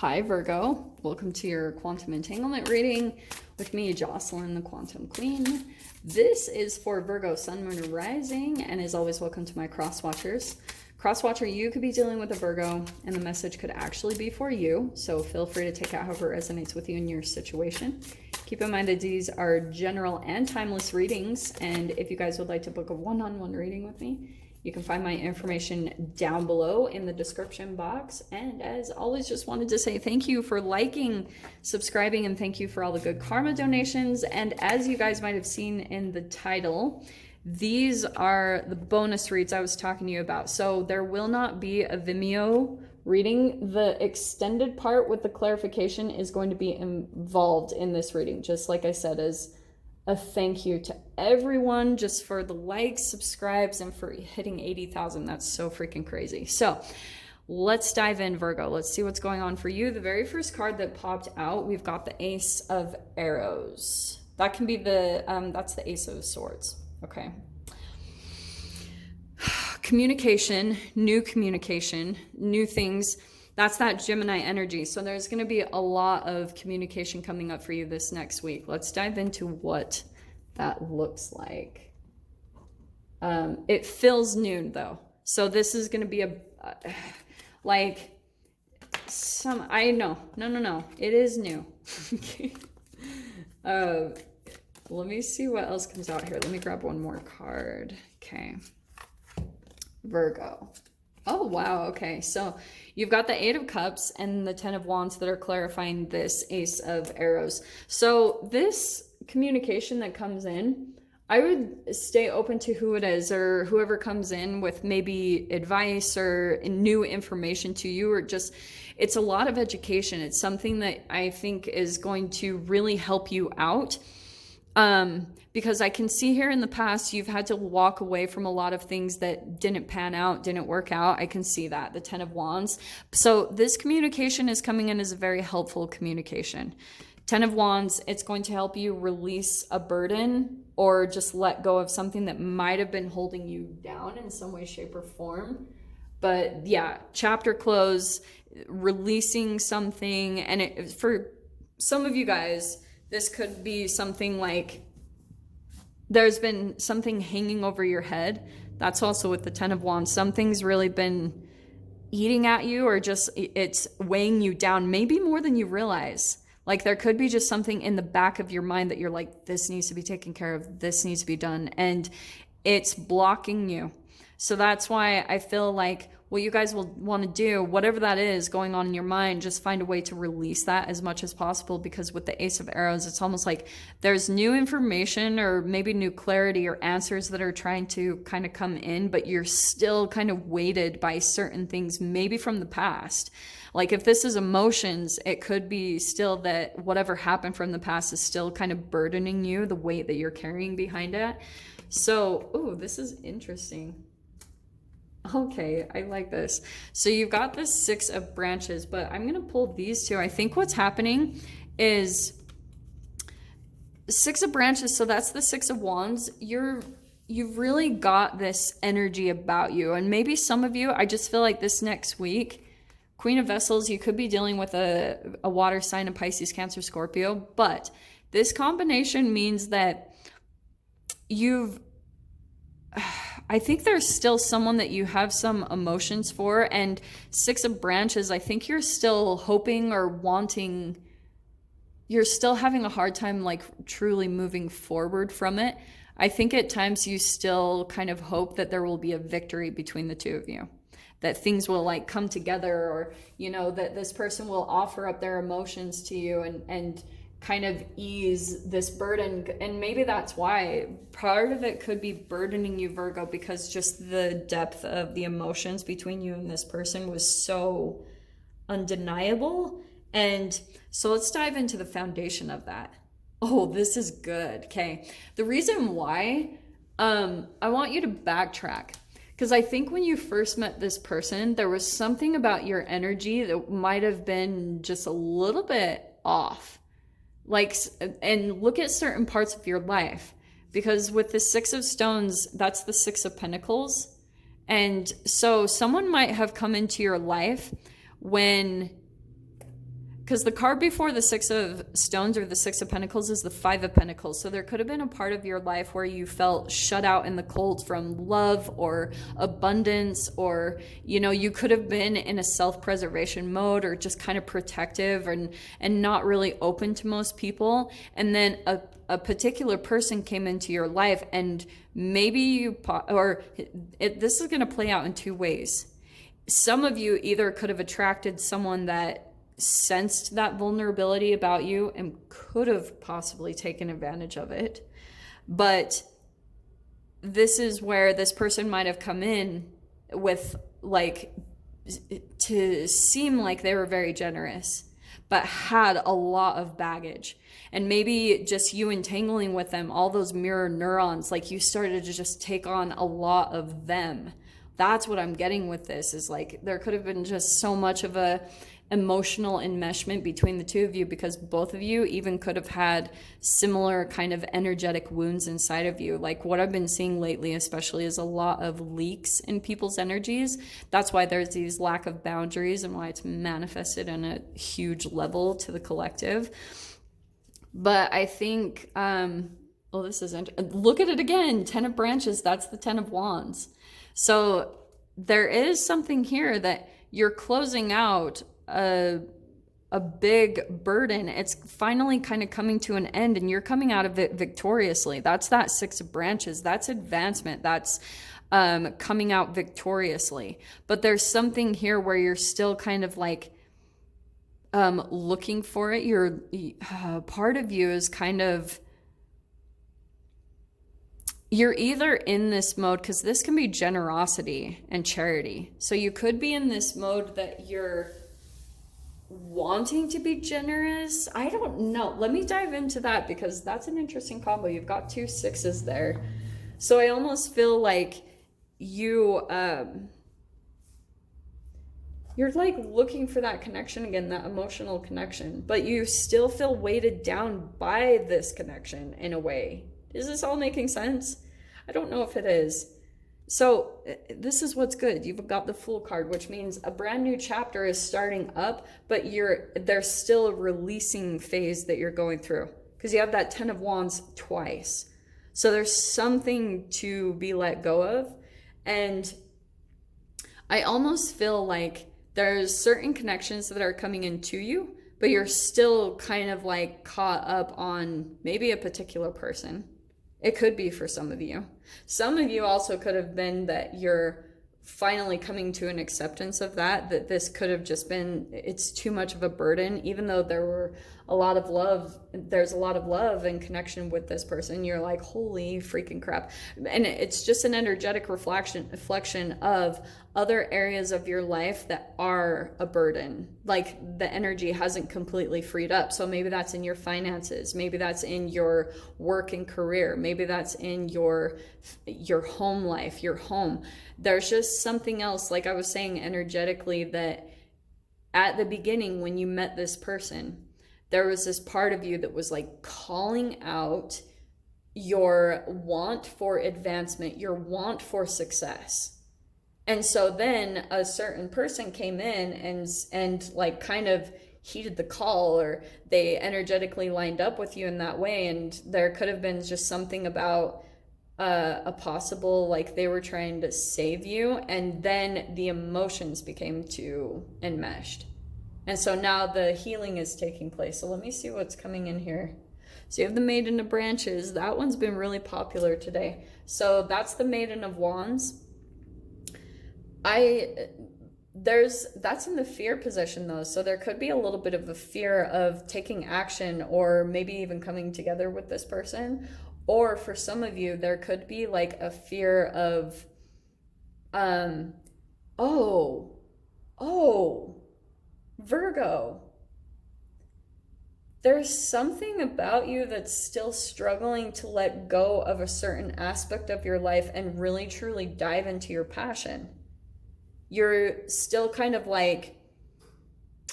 Hi Virgo, welcome to your quantum entanglement reading with me, Jocelyn, the Quantum Queen. This is for Virgo, Sun, Moon, and Rising, and as always, welcome to my cross watchers. Cross watcher, you could be dealing with a Virgo, and the message could actually be for you, so feel free to take out however it resonates with you in your situation. Keep in mind that these are general and timeless readings, and if you guys would like to book a one-on-one reading with me, you can find my information down below in the description box. And as always, just wanted to say thank you for liking, subscribing, and thank you for all the good karma donations. And as you guys might have seen in the title, these are the bonus reads I was talking to you about. So there will not be a Vimeo reading. The extended part with the clarification is going to be involved in this reading, just like I said, as a thank you to everyone just for the likes, subscribes, and for hitting 80,000. That's so freaking crazy. So let's dive in, Virgo. Let's see what's going on for you. The very first card that popped out, we've got the Ace of Arrows. That can be the, that's the Ace of Swords. Okay. Communication, new things. That's that Gemini energy. So there's going to be a lot of communication coming up for you this next week. Let's dive into what that looks like. It feels new though. So this is going to be no. It is new. Let me see what else comes out here. Let me grab one more card. Okay. Virgo. Oh, wow. Okay. So you've got the Eight of Cups and the Ten of Wands that are clarifying this Ace of Arrows. So this communication that comes in, I would stay open to who it is or whoever comes in with maybe advice or new information to you, or just, it's a lot of education. It's something that I think is going to really help you out. Because I can see here in the past, you've had to walk away from a lot of things that didn't pan out, didn't work out. I can see that, the Ten of Wands. So this communication is coming in as a very helpful communication. Ten of Wands, it's going to help you release a burden or just let go of something that might have been holding you down in some way, shape, or form. But yeah, chapter close, releasing something. And for some of you guys, this could be something like there's been something hanging over your head. That's also with the Ten of Wands. Something's really been eating at you, or just it's weighing you down, maybe more than you realize. Like there could be just something in the back of your mind that you're like, this needs to be taken care of. This needs to be done. And it's blocking you. So that's why I feel like what you guys will want to do, whatever that is going on in your mind, just find a way to release that as much as possible, because with the Ace of Arrows, it's almost like there's new information or maybe new clarity or answers that are trying to kind of come in, but you're still kind of weighted by certain things, maybe from the past. Like if this is emotions, it could be still that whatever happened from the past is still kind of burdening you, the weight that you're carrying behind it. So, oh, this is interesting. Okay, I like this. So you've got the Six of Branches, but I'm going to pull these two. I think what's happening is Six of Branches. So that's the Six of Wands. You've really got this energy about you. And maybe some of you, I just feel like this next week, Queen of Vessels, you could be dealing with a water sign, a Pisces, Cancer, Scorpio. But this combination means that I think there's still someone that you have some emotions for, and Six of Branches, I think you're still hoping or wanting, you're still having a hard time like truly moving forward from it. I think at times you still kind of hope that there will be a victory between the two of you, that things will like come together, or, you know, that this person will offer up their emotions to you and kind of ease this burden. And maybe that's why part of it could be burdening you, Virgo, because just the depth of the emotions between you and this person was so undeniable. And so let's dive into the foundation of that. Oh, this is good. Okay. The reason why, I want you to backtrack, because I think when you first met this person, there was something about your energy that might have been just a little bit off. Like, and look at certain parts of your life, because with the Six of Stones, that's the Six of Pentacles. And so someone might have come into your life when because the card before the Six of Stones or the Six of Pentacles is the Five of Pentacles. So there could have been a part of your life where you felt shut out in the cold from love or abundance, or, you know, you could have been in a self-preservation mode or just kind of protective and not really open to most people. And then a particular person came into your life, and maybe this is going to play out in two ways. Some of you either could have attracted someone that sensed that vulnerability about you and could have possibly taken advantage of it. But this is where this person might have come in with, like, to seem like they were very generous, but had a lot of baggage. And maybe just you entangling with them, all those mirror neurons, like you started to just take on a lot of them. That's what I'm getting with this, is like there could have been just so much of a emotional enmeshment between the two of you, because both of you even could have had similar kind of energetic wounds inside of you. Like what I've been seeing lately especially is a lot of leaks in people's energies. That's why there's these lack of boundaries and why it's manifested on a huge level to the collective. But I think this is look at it again. 10 of Branches, that's the 10 of Wands. So there is something here that you're closing out a big burden. It's finally kind of coming to an end, and you're coming out of it victoriously. That's that Six of Branches. That's advancement. That's coming out victoriously. But there's something here where you're still kind of like looking for it. You're part of you is kind of, you're either in this mode, because this can be generosity and charity. So you could be in this mode that you're wanting to be generous. I don't know. Let me dive into that, because that's an interesting combo. You've got two sixes there. So I almost feel like you're like looking for that connection again, that emotional connection, but you still feel weighted down by this connection in a way. Is this all making sense? I don't know if it is. So this is what's good. You've got the Fool card, which means a brand new chapter is starting up, but there's still a releasing phase that you're going through, because you have that 10 of Wands twice. So there's something to be let go of. And I almost feel like there's certain connections that are coming into you, but you're still kind of like caught up on maybe a particular person. It could be for some of you. Some of you also could have been that you're finally coming to an acceptance of that this could have just been, it's too much of a burden, even though there's a lot of love and connection with this person. You're like, holy freaking crap. And it's just an energetic reflection of other areas of your life that are a burden. Like the energy hasn't completely freed up. So maybe that's in your finances. Maybe that's in your work and career. Maybe that's in your home life, your home. There's just something else, like I was saying energetically, that at the beginning when you met this person, there was this part of you that was like calling out your want for advancement, your want for success. And so then a certain person came in and like kind of heeded the call, or they energetically lined up with you in that way. And there could have been just something about a possible, like they were trying to save you, and then the emotions became too enmeshed. And so now the healing is taking place. So let me see what's coming in here. So you have the Maiden of Branches. That one's been really popular today. So that's the Maiden of Wands. That's in the fear position though. So there could be a little bit of a fear of taking action, or maybe even coming together with this person. Or for some of you, there could be like a fear of, Virgo, there's something about you that's still struggling to let go of a certain aspect of your life and really truly dive into your passion. You're still kind of like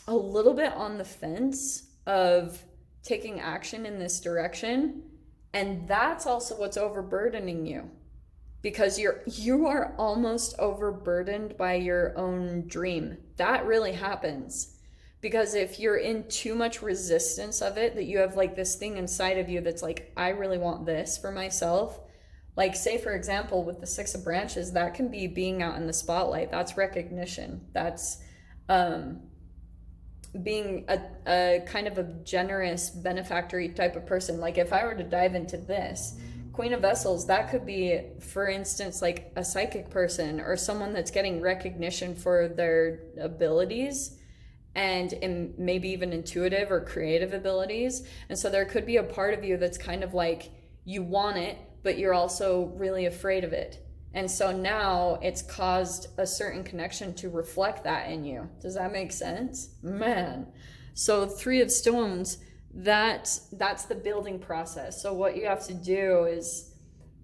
a little bit on the fence of taking action in this direction. And that's also what's overburdening you, because you are almost overburdened by your own dream. That really happens Because if you're in too much resistance of it, that you have like this thing inside of you that's like, I really want this for myself. Like, say, for example, with the Six of Branches, that can be being out in the spotlight. That's recognition. That's being a kind of a generous, benefactory type of person. Like, if I were to dive into this, Queen of Vessels, that could be, for instance, like a psychic person or someone that's getting recognition for their abilities and maybe even intuitive or creative abilities. And so there could be a part of you that's kind of like, you want it, but you're also really afraid of it. And so now it's caused a certain connection to reflect that in you. Does that make sense? Man. So Three of Stones, that's the building process. So what you have to do is,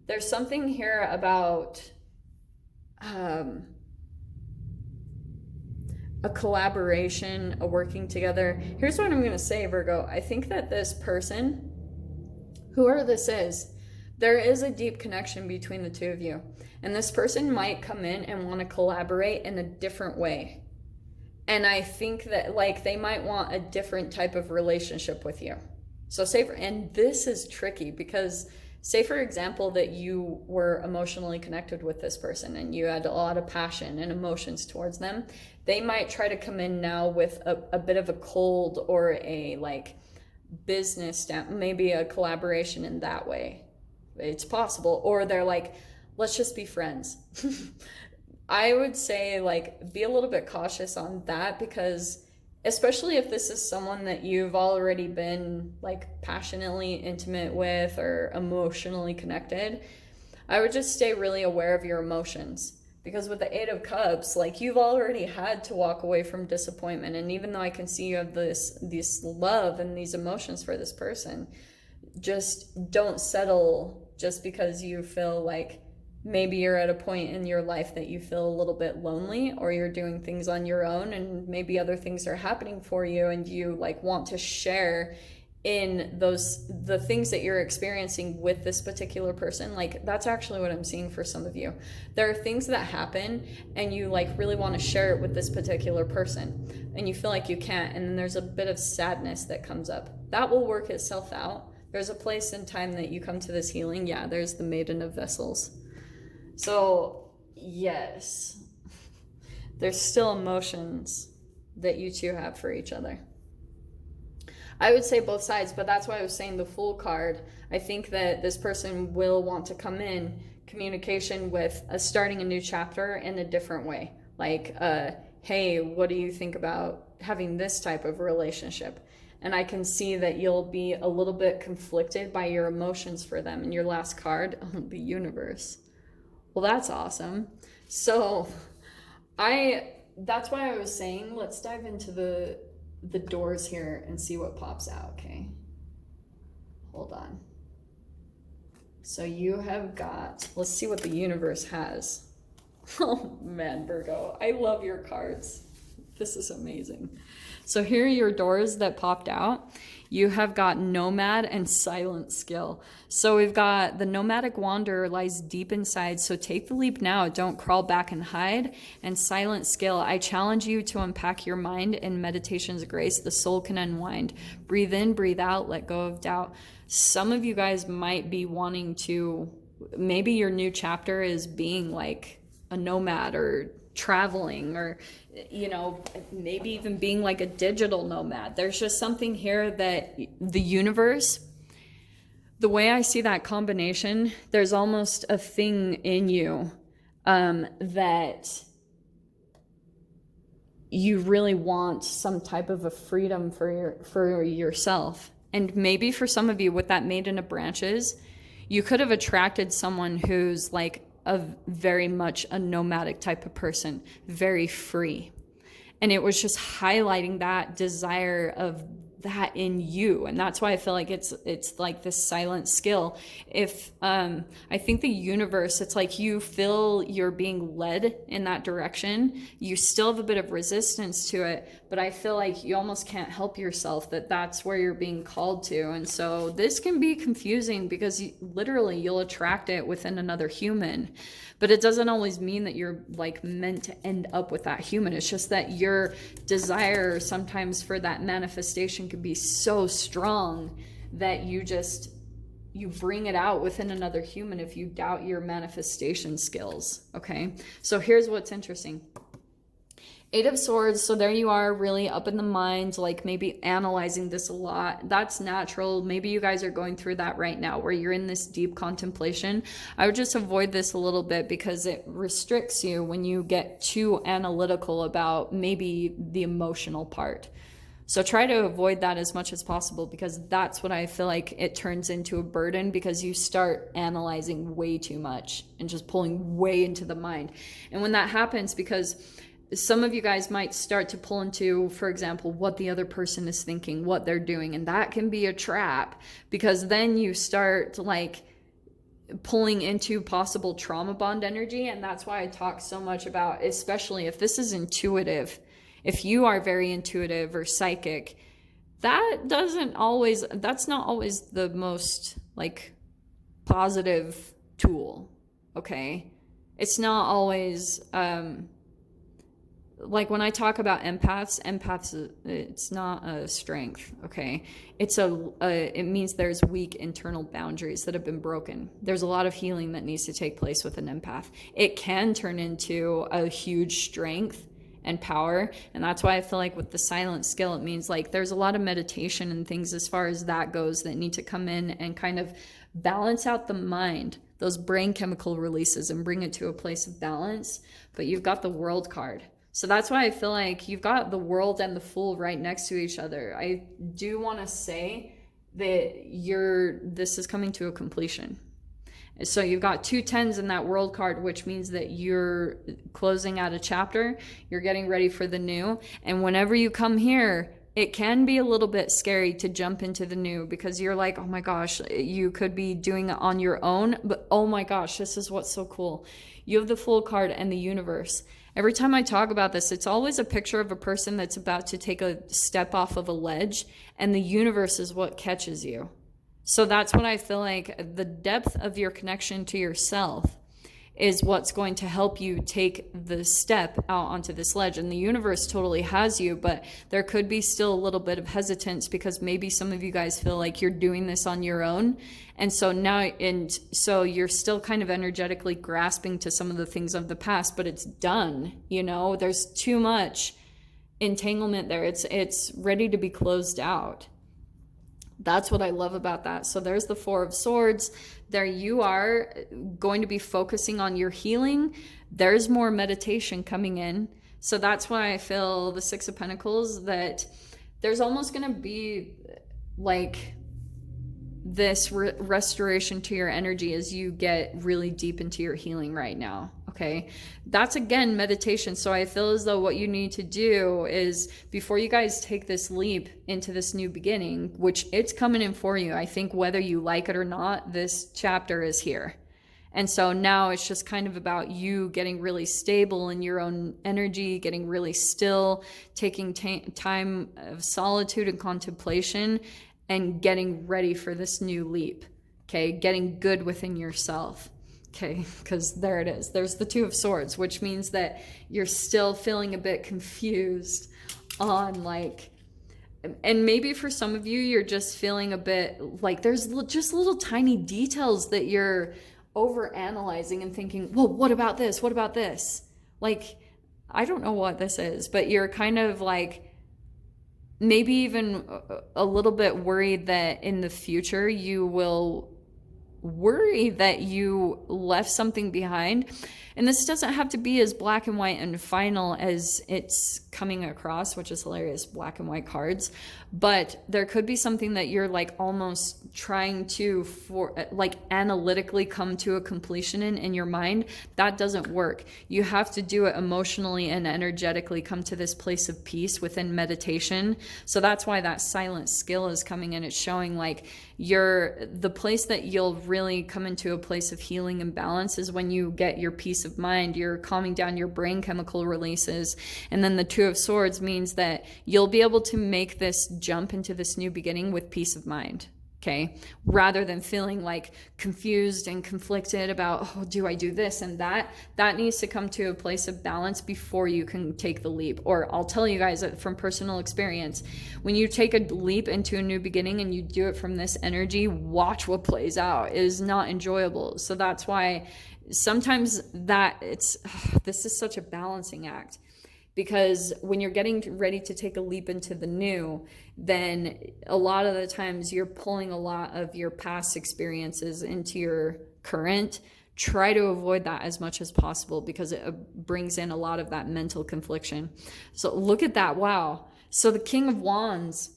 there's something here about a collaboration, a working together. Here's what I'm going to say, Virgo. I think that this person, whoever this is, there is a deep connection between the two of you. And this person might come in and want to collaborate in a different way. And I think that like they might want a different type of relationship with you. So and this is tricky because say for example that you were emotionally connected with this person and you had a lot of passion and emotions towards them. They might try to come in now with a bit of a cold or a like business stamp, maybe a collaboration in that way. It's possible. Or they're like, let's just be friends. I would say like be a little bit cautious on that, because especially if this is someone that you've already been like passionately intimate with or emotionally connected, I would just stay really aware of your emotions. Because with the Eight of Cups, like you've already had to walk away from disappointment. And even though I can see you have this love and these emotions for this person, just don't settle just because you feel like maybe you're at a point in your life that you feel a little bit lonely, or you're doing things on your own and maybe other things are happening for you and you like want to share in the things that you're experiencing with this particular person. Like that's actually what I'm seeing for some of you. There are things that happen and you like really want to share it with this particular person and you feel like you can't, and then there's a bit of sadness that comes up. That will work itself out. There's a place and time that you come to this healing. Yeah, there's the Maiden of Vessels. So yes, there's still emotions that you two have for each other. I would say both sides, but that's why I was saying the Fool card. I think that this person will want to come in communication with starting a new chapter in a different way. Like, hey, what do you think about having this type of relationship? And I can see that you'll be a little bit conflicted by your emotions for them. And your last card, the Universe. Well, that's awesome. So that's why I was saying, let's dive into the doors here and see what pops out, okay? Hold on. So you have got, let's see what the Universe has. Oh man, Virgo, I love your cards. This is amazing. So here are your doors that popped out. You have got Nomad and Silent Skill. So we've got the nomadic wanderer lies deep inside, so take the leap now, don't crawl back and hide. And Silent Skill, I challenge you to unpack your mind in meditation's grace, the soul can unwind. Breathe in, breathe out, let go of doubt. Some of you guys might be wanting to, maybe your new chapter is being like a nomad or traveling, or you know, maybe even being like a digital nomad. There's just something here that the Universe, the way I see that combination, there's almost a thing in you that you really want some type of a freedom for yourself. And maybe for some of you with that Maiden of Branches, you could have attracted someone who's like very much a nomadic type of person, very free. And it was just highlighting that desire of that in you. And that's why I feel like it's like this silent skill. If I think the Universe, it's like you feel you're being led in that direction. You still have a bit of resistance to it, but I feel like you almost can't help yourself that that's where you're being called to. And so this can be confusing because literally you'll attract it within another human, but it doesn't always mean that you're like meant to end up with that human. It's just that your desire sometimes for that manifestation can be so strong that you bring it out within another human if you doubt your manifestation skills. Okay, so here's what's interesting. Eight of Swords, so there you are, really up in the mind, like maybe analyzing this a lot. That's natural. Maybe you guys are going through that right now where you're in this deep contemplation. I would just avoid this a little bit because it restricts you when you get too analytical about maybe the emotional part. So try to avoid that as much as possible, because that's what I feel like it turns into a burden, because you start analyzing way too much and just pulling way into the mind. And when that happens, because some of you guys might start to pull into, for example, what the other person is thinking, what they're doing, and that can be a trap, because then you start like pulling into possible trauma bond energy. And that's why I talk so much about, especially if this is intuitive, if you are very intuitive or psychic, that's not always the most like positive tool. Okay, it's not always like when I talk about empaths, it's not a strength. Okay, it means there's weak internal boundaries that have been broken. There's a lot of healing that needs to take place with an empath. It can turn into a huge strength and power. And that's why I feel like with the silent skill, it means like there's a lot of meditation and things as far as that goes that need to come in and kind of balance out the mind, those brain chemical releases, and bring it to a place of balance. But you've got the World card. So that's why I feel like you've got the World and the Fool right next to each other. I do want to say that this is coming to a completion. So you've got 2 10s in that World card, which means that you're closing out a chapter, you're getting ready for the new. And whenever you come here, it can be a little bit scary to jump into the new, because you're like, oh my gosh, you could be doing it on your own, but oh my gosh, this is what's so cool. You have the Fool card and the Universe. Every time I talk about this, it's always a picture of a person that's about to take a step off of a ledge, and the universe is what catches you. So that's what I feel like the depth of your connection to yourself is what's going to help you take the step out onto this ledge. And the universe totally has you, but there could be still a little bit of hesitance, because maybe some of you guys feel like you're doing this on your own. And so you're still kind of energetically grasping to some of the things of the past, but it's done. There's too much entanglement there. It's ready to be closed out. That's what I love about that. So there's the 4 of Swords. There you are going to be focusing on your healing. There's more meditation coming in. So that's why I feel the 6 of Pentacles, that there's almost going to be like this restoration to your energy as you get really deep into your healing right now. Okay, that's again meditation. So I feel as though what you need to do is, before you guys take this leap into this new beginning, which it's coming in for you, I think whether you like it or not, this chapter is here. And so now it's just kind of about you getting really stable in your own energy, getting really still, taking time of solitude and contemplation, and getting ready for this new leap. Okay, getting good within yourself. Okay, because there it is. There's the 2 of Swords, which means that you're still feeling a bit confused on and maybe for some of you, you're just feeling a bit like there's just little tiny details that you're over analyzing and thinking, well, what about this? What about this? Like, I don't know what this is, but you're kind of like, maybe even a little bit worried that in the future you will worry that you left something behind. And this doesn't have to be as black and white and final as it's coming across, which is hilarious, black and white cards. But there could be something that you're like almost trying to analytically come to a completion in your mind. That doesn't work. You have to do it emotionally and energetically, come to this place of peace within meditation. So that's why that silent skill is coming in. It's showing like the place that you'll really come into a place of healing and balance is when you get your peace of mind. You're calming down your brain chemical releases. And then the Two of Swords means that you'll be able to make this jump into this new beginning with peace of mind. Okay, rather than feeling like confused and conflicted about, oh, do I do this and that? That needs to come to a place of balance before you can take the leap. Or I'll tell you guys from personal experience, when you take a leap into a new beginning and you do it from this energy, watch what plays out. It is not enjoyable. So that's why sometimes this is such a balancing act. Because when you're getting ready to take a leap into the new, then a lot of the times you're pulling a lot of your past experiences into your current. Try to avoid that as much as possible because it brings in a lot of that mental confliction. So look at that. Wow. So the King of Wands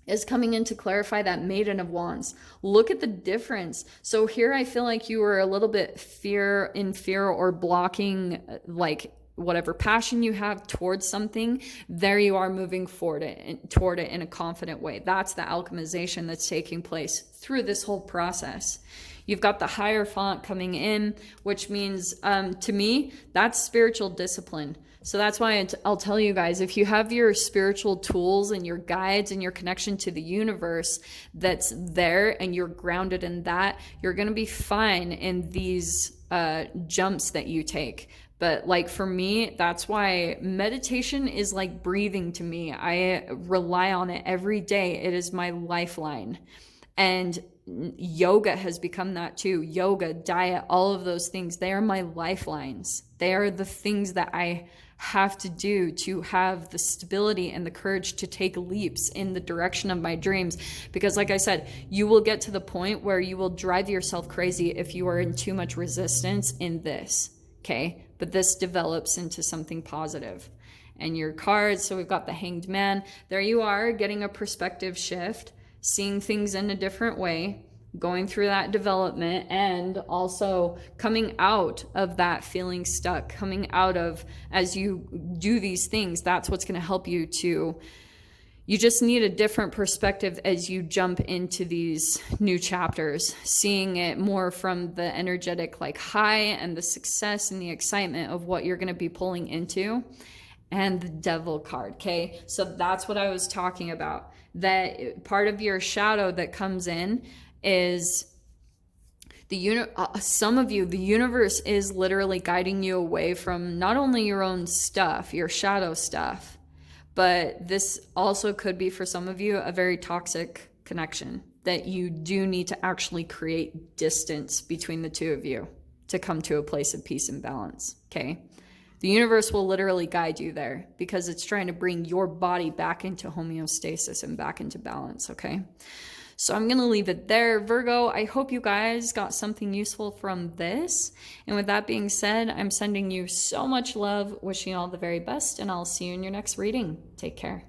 is coming in to clarify that Maiden of Wands. Look at the difference. So here I feel like you were a little bit in fear or blocking like whatever passion you have towards something. There you are moving toward it in a confident way. That's the alchemization that's taking place through this whole process. You've got the Hierophant coming in, which means to me, that's spiritual discipline. So that's why I'll tell you guys, if you have your spiritual tools and your guides and your connection to the universe that's there and you're grounded in that, you're going to be fine in these jumps that you take. But like for me, that's why meditation is like breathing to me. I rely on it every day. It is my lifeline. And yoga has become that too. Yoga, diet, all of those things, they are my lifelines. They are the things that I have to do to have the stability and the courage to take leaps in the direction of my dreams. Because like I said, you will get to the point where you will drive yourself crazy if you are in too much resistance in this. Okay, but this develops into something positive. And your cards, so we've got the Hanged Man. There you are, getting a perspective shift, seeing things in a different way, going through that development, and also coming out of that feeling stuck, coming out of, as you do these things, that's what's going to help you to. You just need a different perspective as you jump into these new chapters, seeing it more from the energetic like high and the success and the excitement of what you're going to be pulling into. And the Devil card, okay? So that's what I was talking about. That part of your shadow that comes in is some of you, the universe is literally guiding you away from not only your own stuff, your shadow stuff, but this also could be for some of you a very toxic connection that you do need to actually create distance between the two of you to come to a place of peace and balance, okay? The universe will literally guide you there because it's trying to bring your body back into homeostasis and back into balance, okay? So I'm going to leave it there. Virgo, I hope you guys got something useful from this. And with that being said, I'm sending you so much love, wishing you all the very best, and I'll see you in your next reading. Take care.